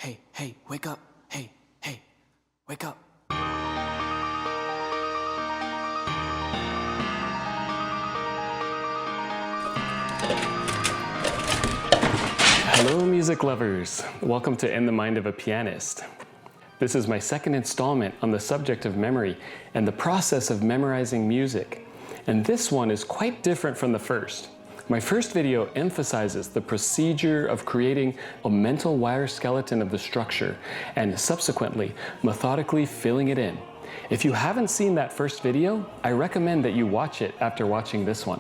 hey, hey, wake up. Hey, hey, wake up. Hello, music lovers. Welcome to In the Mind of a Pianist. This is my second installment on the subject of memory and the process of memorizing music. And this one is quite different from the first. My first video emphasizes the procedure of creating a mental wire skeleton of the structure and subsequently methodically filling it in. If you haven't seen that first video, I recommend that you watch it after watching this one.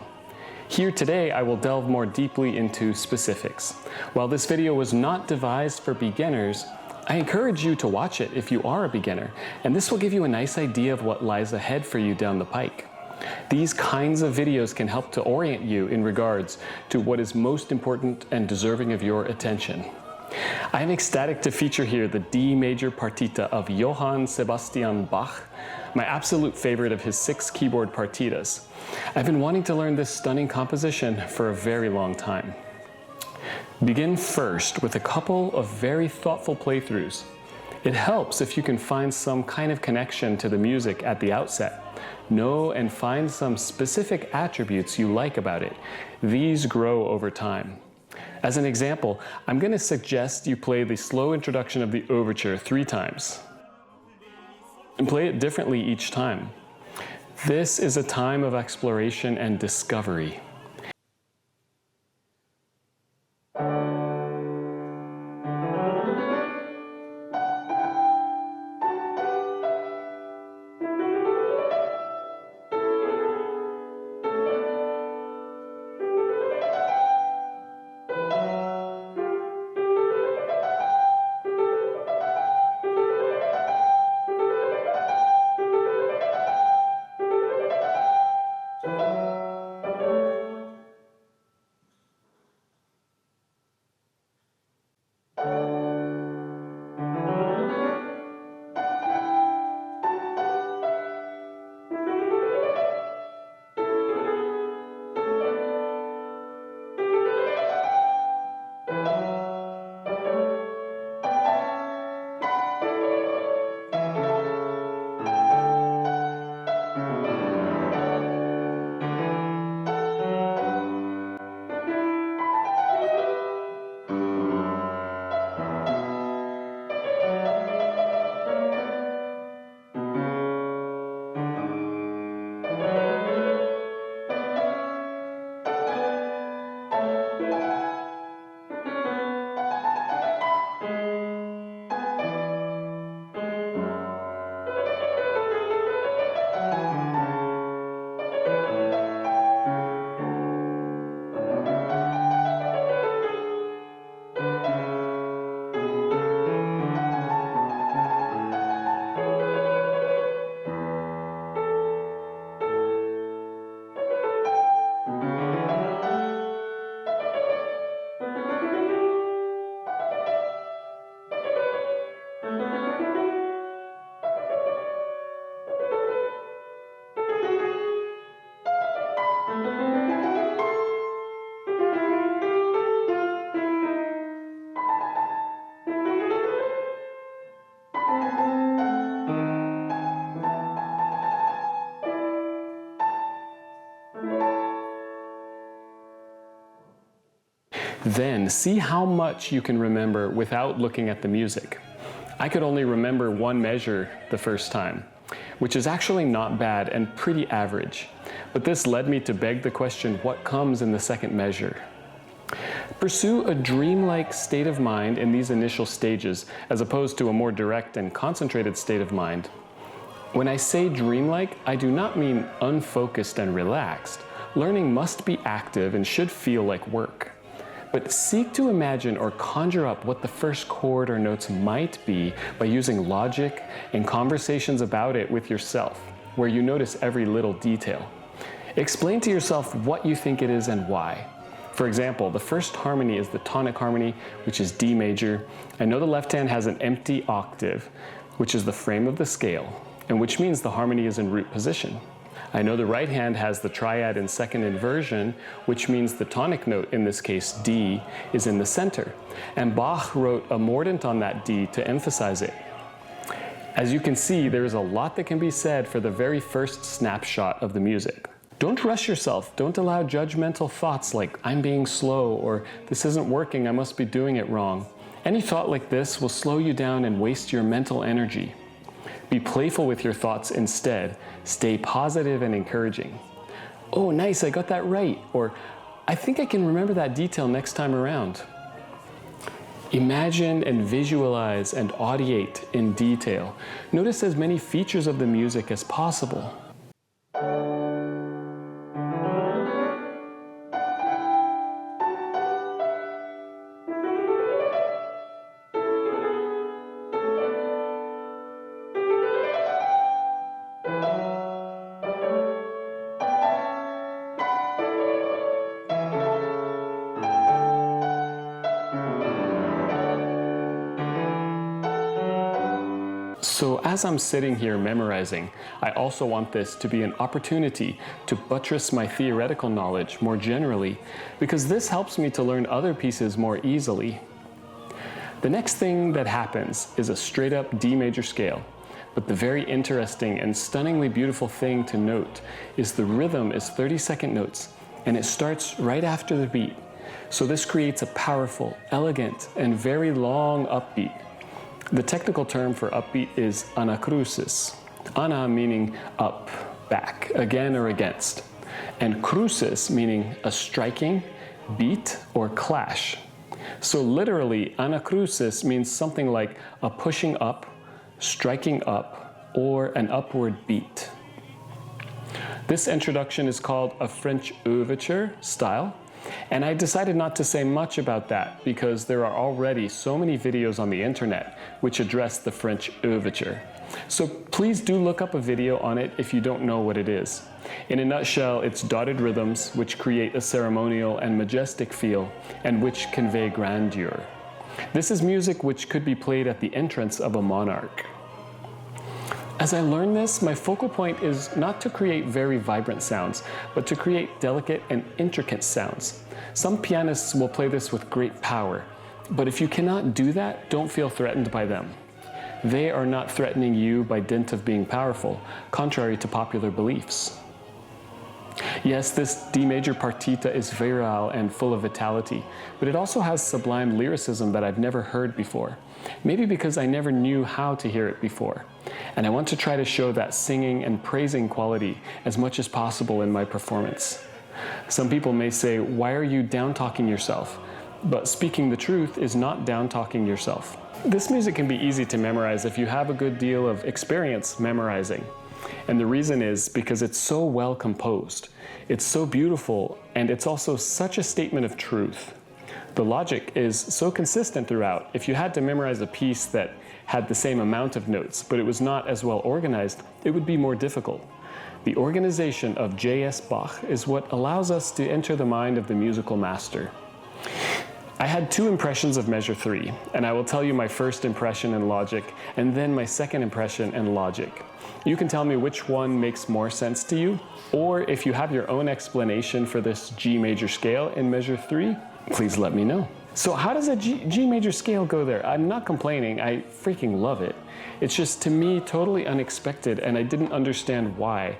Here today, I will delve more deeply into specifics. While this video was not devised for beginners, I encourage you to watch it if you are a beginner, and this will give you a nice idea of what lies ahead for you down the pike. These kinds of videos can help to orient you in regards to what is most important and deserving of your attention. I am ecstatic to feature here the D major Partita of Johann Sebastian Bach, my absolute favorite of his 6 keyboard partitas. I've been wanting to learn this stunning composition for a very long time. Begin first with a couple of very thoughtful playthroughs. It helps if you can find some kind of connection to the music at the outset. Know and find some specific attributes you like about it. These grow over time. As an example, I'm going to suggest you play the slow introduction of the Overture 3 times. And play it differently each time. This is a time of exploration and discovery. Then see how much you can remember without looking at the music. I could only remember 1 measure the first time, which is actually not bad and pretty average. But this led me to beg the question, what comes in the second measure? Pursue a dreamlike state of mind in these initial stages, as opposed to a more direct and concentrated state of mind. When I say dreamlike, I do not mean unfocused and relaxed. Learning must be active and should feel like work. But seek to imagine or conjure up what the first chord or notes might be by using logic and conversations about it with yourself, where you notice every little detail. Explain to yourself what you think it is and why. For example, the first harmony is the tonic harmony, which is D major. I know the left hand has an empty octave, which is the frame of the scale, and which means the harmony is in root position. I know the right hand has the triad in second inversion, which means the tonic note, in this case D, is in the center. And Bach wrote a mordent on that D to emphasize it. As you can see, there is a lot that can be said for the very first snapshot of the music. Don't rush yourself. Don't allow judgmental thoughts like, I'm being slow, or this isn't working, I must be doing it wrong. Any thought like this will slow you down and waste your mental energy. Be playful with your thoughts instead. Stay positive and encouraging. Oh, nice, I got that right. Or, I think I can remember that detail next time around. Imagine and visualize and audiate in detail. Notice as many features of the music as possible. So as I'm sitting here memorizing, I also want this to be an opportunity to buttress my theoretical knowledge more generally, because this helps me to learn other pieces more easily. The next thing that happens is a straight up D major scale, but the very interesting and stunningly beautiful thing to note is the rhythm is 30-second notes, and it starts right after the beat. So this creates a powerful, elegant, and very long upbeat. The technical term for upbeat is anacrusis. Ana meaning up, back, again or against. And crucis meaning a striking, beat, or clash. So literally, anacrusis means something like a pushing up, striking up, or an upward beat. This introduction is called a French overture style. And I decided not to say much about that because there are already so many videos on the internet which address the French overture. So please do look up a video on it if you don't know what it is. In a nutshell, it's dotted rhythms which create a ceremonial and majestic feel and which convey grandeur. This is music which could be played at the entrance of a monarch. As I learn this, my focal point is not to create very vibrant sounds, but to create delicate and intricate sounds. Some pianists will play this with great power, but if you cannot do that, don't feel threatened by them. They are not threatening you by dint of being powerful, contrary to popular beliefs. Yes, this D major partita is virile and full of vitality, but it also has sublime lyricism that I've never heard before. Maybe because I never knew how to hear it before. And I want to try to show that singing and praising quality as much as possible in my performance. Some people may say, why are you down-talking yourself? But speaking the truth is not down-talking yourself. This music can be easy to memorize if you have a good deal of experience memorizing. And the reason is because it's so well composed. It's so beautiful, and it's also such a statement of truth. The logic is so consistent throughout. If you had to memorize a piece that had the same amount of notes, but it was not as well organized, it would be more difficult. The organization of J.S. Bach is what allows us to enter the mind of the musical master. I had two impressions of measure 3, and I will tell you my first impression in logic, and then my second impression in logic. You can tell me which one makes more sense to you, or if you have your own explanation for this G major scale in measure 3, please let me know. So how does a G major scale go there? I'm not complaining, I freaking love it. It's just, to me, totally unexpected, and I didn't understand why.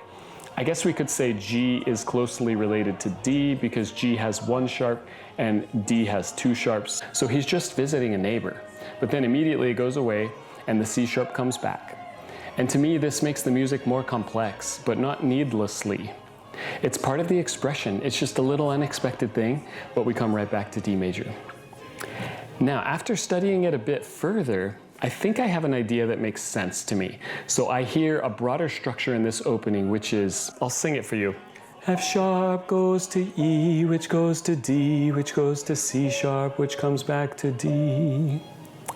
I guess we could say G is closely related to D because G has one sharp and D has two sharps. So he's just visiting a neighbor. But then immediately it goes away and the C sharp comes back. And to me, this makes the music more complex, but not needlessly. It's part of the expression. It's just a little unexpected thing, but we come right back to D major. Now, after studying it a bit further, I think I have an idea that makes sense to me. So I hear a broader structure in this opening, which is, I'll sing it for you. F sharp goes to E, which goes to D, which goes to C sharp, which comes back to D.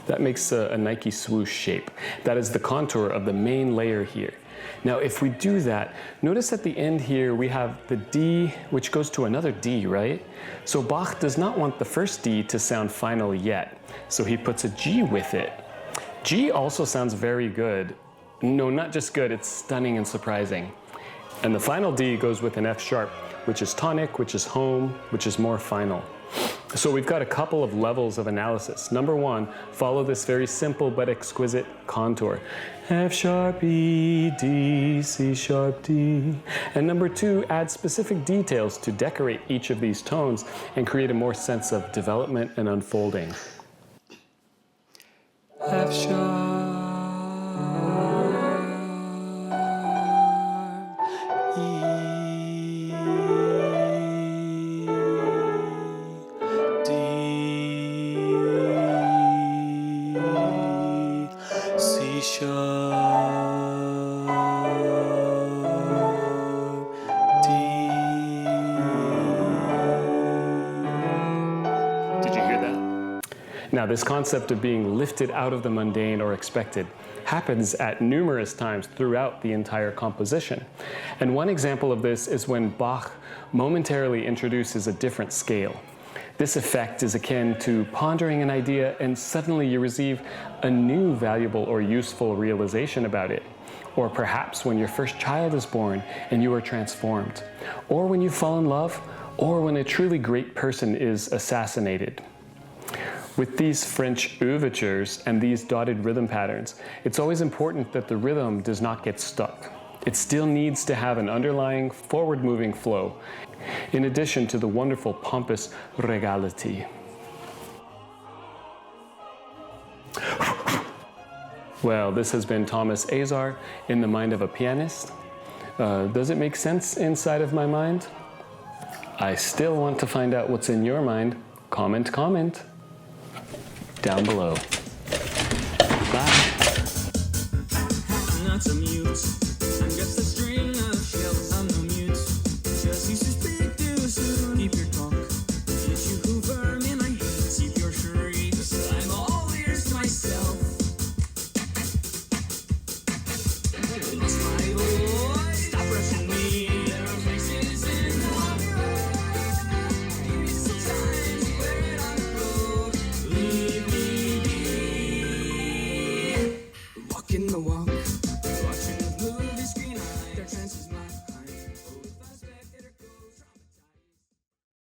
That makes a Nike swoosh shape. That is the contour of the main layer here. Now, if we do that, notice at the end here we have the D, which goes to another D, right? So Bach does not want the first D to sound final yet, so he puts a G with it. G also sounds very good. No, not just good, it's stunning and surprising. And the final D goes with an F sharp, which is tonic, which is home, which is more final. So we've got a couple of levels of analysis. Number one, follow this very simple but exquisite contour. F sharp, E, D, C sharp, D. And number two, add specific details to decorate each of these tones and create a more sense of development and unfolding. F sharp, E, D, C sharp, D. Did you hear that? Now, this concept of being lifted out of the mundane or expected happens at numerous times throughout the entire composition. And one example of this is when Bach momentarily introduces a different scale. This effect is akin to pondering an idea and suddenly you receive a new valuable or useful realization about it. Or perhaps when your first child is born and you are transformed. Or when you fall in love, or when a truly great person is assassinated. With these French overtures and these dotted rhythm patterns, it's always important that the rhythm does not get stuck. It still needs to have an underlying, forward-moving flow, in addition to the wonderful pompous regality. Well, this has been Thomas Azar in the Mind of a Pianist. Does it make sense inside of my mind? I still want to find out what's in your mind. Comment down below.